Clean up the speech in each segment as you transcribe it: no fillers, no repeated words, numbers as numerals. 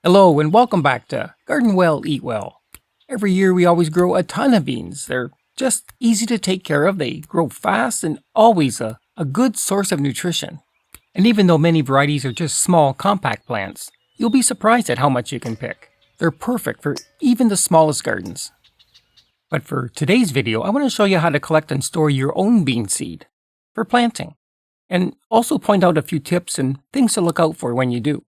Hello and welcome back to Garden Well, Eat Well. Every year we always grow a ton of beans. They're just easy to take care of, they grow fast, and always a good source of nutrition. And even though many varieties are just small, compact plants, you'll be surprised at how much you can pick. They're perfect for even the smallest gardens. But for today's video, I want to show you how to collect and store your own bean seed for planting, and also point out a few tips and things to look out for when you do.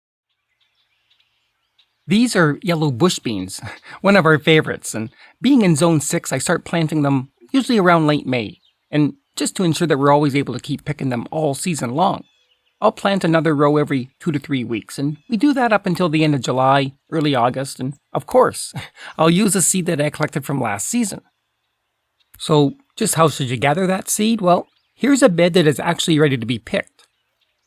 These are yellow bush beans, one of our favorites, and being in Zone 6, I start planting them usually around late May, and just to ensure that we're always able to keep picking them all season long, I'll plant another row every 2 to 3 weeks, and we do that up until the end of July, early August, and of course, I'll use a seed that I collected from last season. So, just how should you gather that seed? Well, here's a bed that is actually ready to be picked.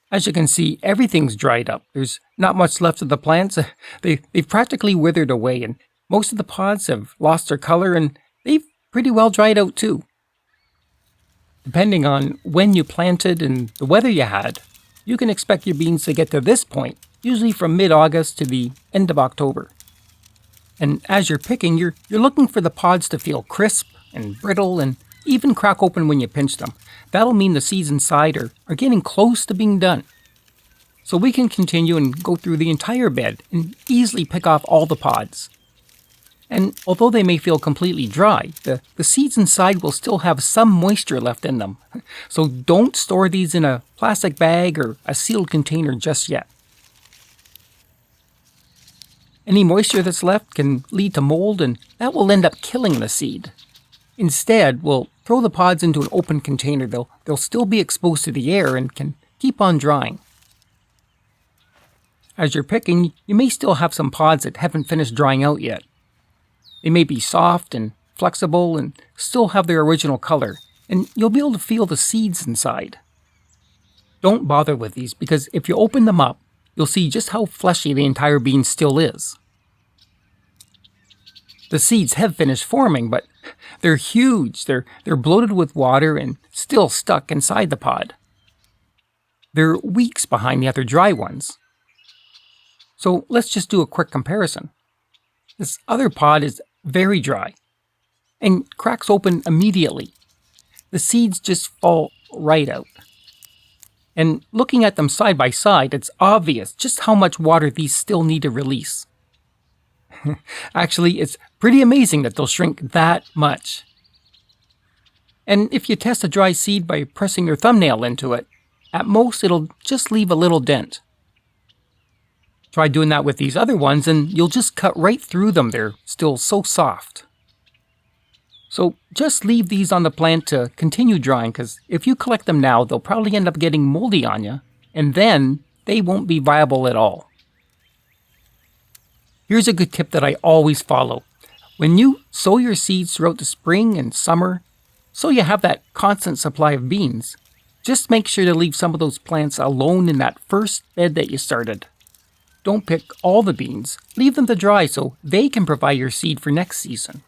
As you can see, everything's dried up. There's not much left of the plants. They've practically withered away, and most of the pods have lost their color, and they've pretty well dried out too. Depending on when you planted and the weather you had, you can expect your beans to get to this point, usually from mid-August to the end of October. And as you're picking, you're looking for the pods to feel crisp and brittle and even crack open when you pinch them. That'll mean the seeds inside are getting close to being done. So we can continue and go through the entire bed and easily pick off all the pods. And although they may feel completely dry, the seeds inside will still have some moisture left in them. So don't store these in a plastic bag or a sealed container just yet. Any moisture that's left can lead to mold, and that will end up killing the seed. Instead, we'll throw the pods into an open container. They'll still be exposed to the air and can keep on drying. As you're picking, you may still have some pods that haven't finished drying out yet. They may be soft and flexible and still have their original color, and you'll be able to feel the seeds inside. Don't bother with these, because if you open them up, you'll see just how fleshy the entire bean still is. The seeds have finished forming, but they're huge. They're bloated with water and still stuck inside the pod. They're weeks behind the other dry ones. So let's just do a quick comparison. This other pod is very dry and cracks open immediately. The seeds just fall right out. And looking at them side by side, it's obvious just how much water these still need to release. Actually, it's pretty amazing that they'll shrink that much. And if you test a dry seed by pressing your thumbnail into it, at most it'll just leave a little dent. Try doing that with these other ones and you'll just cut right through them. They're still so soft. So just leave these on the plant to continue drying, because if you collect them now, they'll probably end up getting moldy on you, and then they won't be viable at all. Here's a good tip that I always follow. When you sow your seeds throughout the spring and summer, so you have that constant supply of beans, just make sure to leave some of those plants alone in that first bed that you started. Don't pick all the beans. Leave them to dry so they can provide your seed for next season.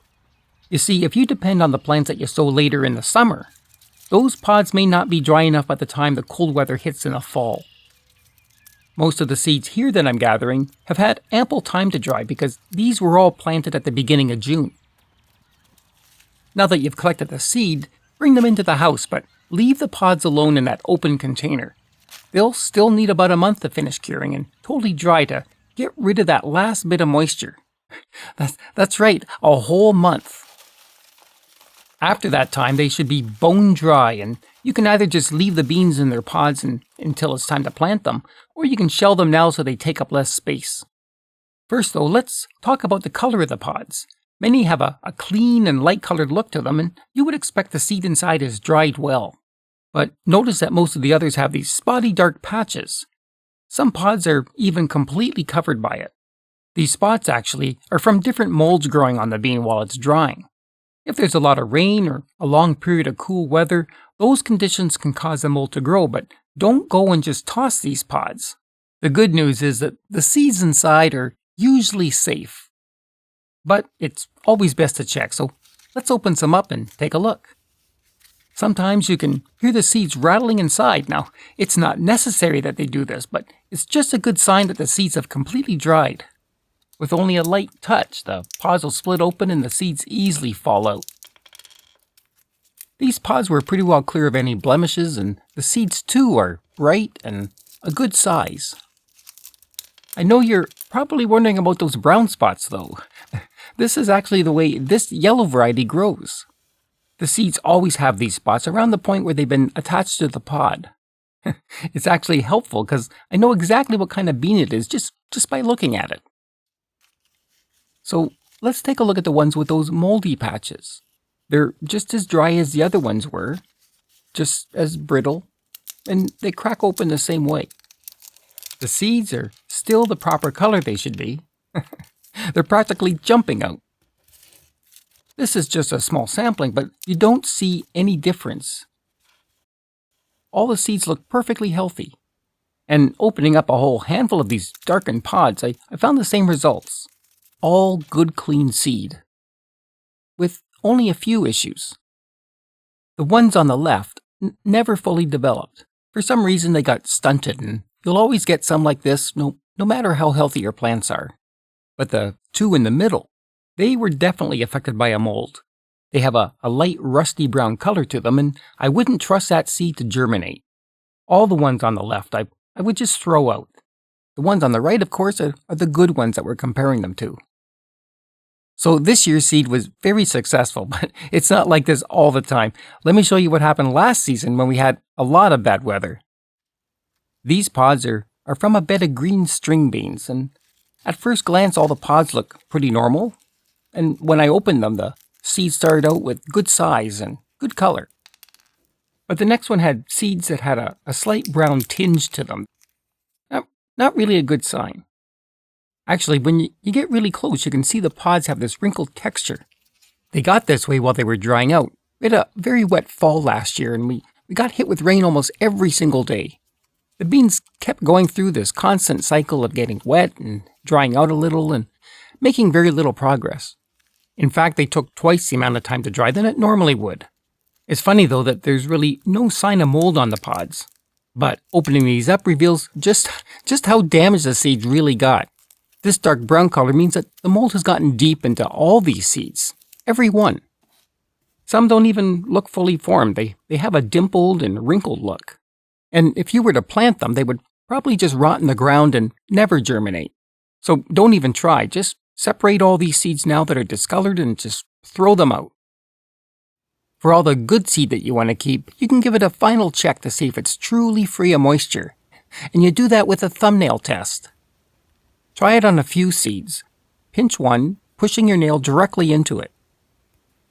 You see, if you depend on the plants that you sow later in the summer, those pods may not be dry enough by the time the cold weather hits in the fall. Most of the seeds here that I'm gathering have had ample time to dry because these were all planted at the beginning of June. Now that you've collected the seed, bring them into the house, but leave the pods alone in that open container. They'll still need about a month to finish curing and totally dry to get rid of that last bit of moisture. That's right, a whole month. After that time, they should be bone dry, and you can either just leave the beans in their pods until it's time to plant them, or you can shell them now so they take up less space. First though, let's talk about the color of the pods. Many have a clean and light-colored look to them, and you would expect the seed inside is dried well. But notice that most of the others have these spotty dark patches. Some pods are even completely covered by it. These spots actually are from different molds growing on the bean while it's drying. If there's a lot of rain or a long period of cool weather, those conditions can cause the mold to grow, but don't go and just toss these pods. The good news is that the seeds inside are usually safe. But it's always best to check, so let's open some up and take a look. Sometimes you can hear the seeds rattling inside. Now, it's not necessary that they do this, but it's just a good sign that the seeds have completely dried. With only a light touch, the pods will split open and the seeds easily fall out. These pods were pretty well clear of any blemishes, and the seeds too are bright and a good size. I know you're probably wondering about those brown spots though. This is actually the way this yellow variety grows. The seeds always have these spots around the point where they've been attached to the pod. It's actually helpful because I know exactly what kind of bean it is just by looking at it. So let's take a look at the ones with those moldy patches. They're just as dry as the other ones were, just as brittle, and they crack open the same way. The seeds are still the proper color they should be. They're practically jumping out. This is just a small sampling, but you don't see any difference. All the seeds look perfectly healthy. And opening up a whole handful of these darkened pods, I found the same results. All good clean seed. With only a few issues. The ones on the left never fully developed. For some reason they got stunted, and you'll always get some like this no matter how healthy your plants are. But the two in the middle, they were definitely affected by a mold. They have a light rusty brown color to them, and I wouldn't trust that seed to germinate. All the ones on the left I would just throw out. The ones on the right, of course, are the good ones that we're comparing them to. So this year's seed was very successful, but it's not like this all the time. Let me show you what happened last season when we had a lot of bad weather. These pods are from a bed of green string beans, and at first glance all the pods look pretty normal. And when I opened them, the seeds started out with good size and good color. But the next one had seeds that had a slight brown tinge to them. Not really a good sign. Actually, when you get really close, you can see the pods have this wrinkled texture. They got this way while they were drying out. We had a very wet fall last year, and we got hit with rain almost every single day. The beans kept going through this constant cycle of getting wet and drying out a little and making very little progress. In fact, they took twice the amount of time to dry than it normally would. It's funny, though, that there's really no sign of mold on the pods. But opening these up reveals just how damaged the seeds really got. This dark brown color means that the mold has gotten deep into all these seeds. Every one. Some don't even look fully formed. They have a dimpled and wrinkled look. And if you were to plant them, they would probably just rot in the ground and never germinate. So don't even try. Just separate all these seeds now that are discolored and just throw them out. For all the good seed that you want to keep, you can give it a final check to see if it's truly free of moisture. And you do that with a thumbnail test. Try it on a few seeds. Pinch one, pushing your nail directly into it.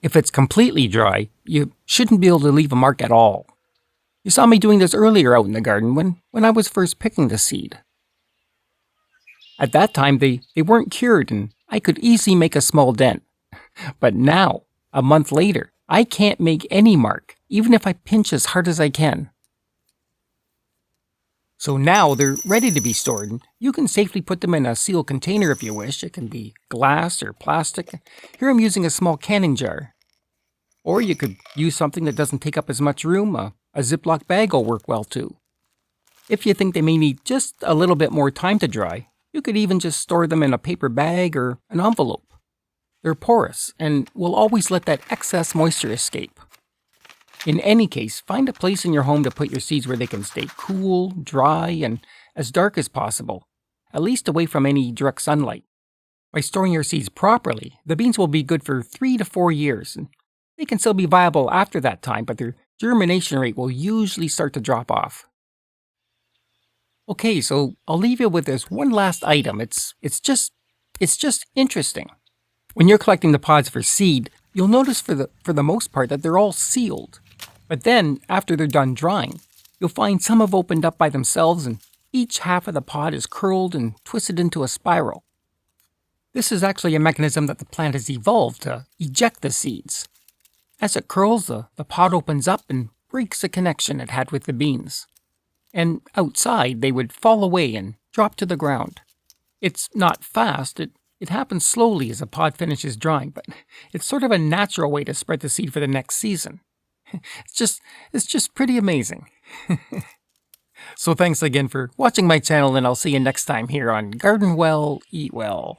If it's completely dry, you shouldn't be able to leave a mark at all. You saw me doing this earlier out in the garden when I was first picking the seed. At that time, they weren't cured and I could easily make a small dent. But now, a month later, I can't make any mark, even if I pinch as hard as I can. So now they're ready to be stored, and you can safely put them in a sealed container if you wish. It can be glass or plastic. Here I'm using a small canning jar. Or you could use something that doesn't take up as much room. A Ziploc bag will work well too. If you think they may need just a little bit more time to dry, you could even just store them in a paper bag or an envelope. They're porous and will always let that excess moisture escape. In any case, find a place in your home to put your seeds where they can stay cool, dry, and as dark as possible, at least away from any direct sunlight. By storing your seeds properly, the beans will be good for 3 to 4 years, and they can still be viable after that time, but their germination rate will usually start to drop off. Okay, so I'll leave you with this one last item. It's just interesting. When you're collecting the pods for seed, you'll notice for the most part that they're all sealed. But then, after they're done drying, you'll find some have opened up by themselves and each half of the pod is curled and twisted into a spiral. This is actually a mechanism that the plant has evolved to eject the seeds. As it curls, the pod opens up and breaks the connection it had with the beans. And outside, they would fall away and drop to the ground. It's not fast, it happens slowly as a pod finishes drying, but it's sort of a natural way to spread the seed for the next season. It's just pretty amazing. So thanks again for watching my channel, and I'll see you next time here on Garden Well, Eat Well.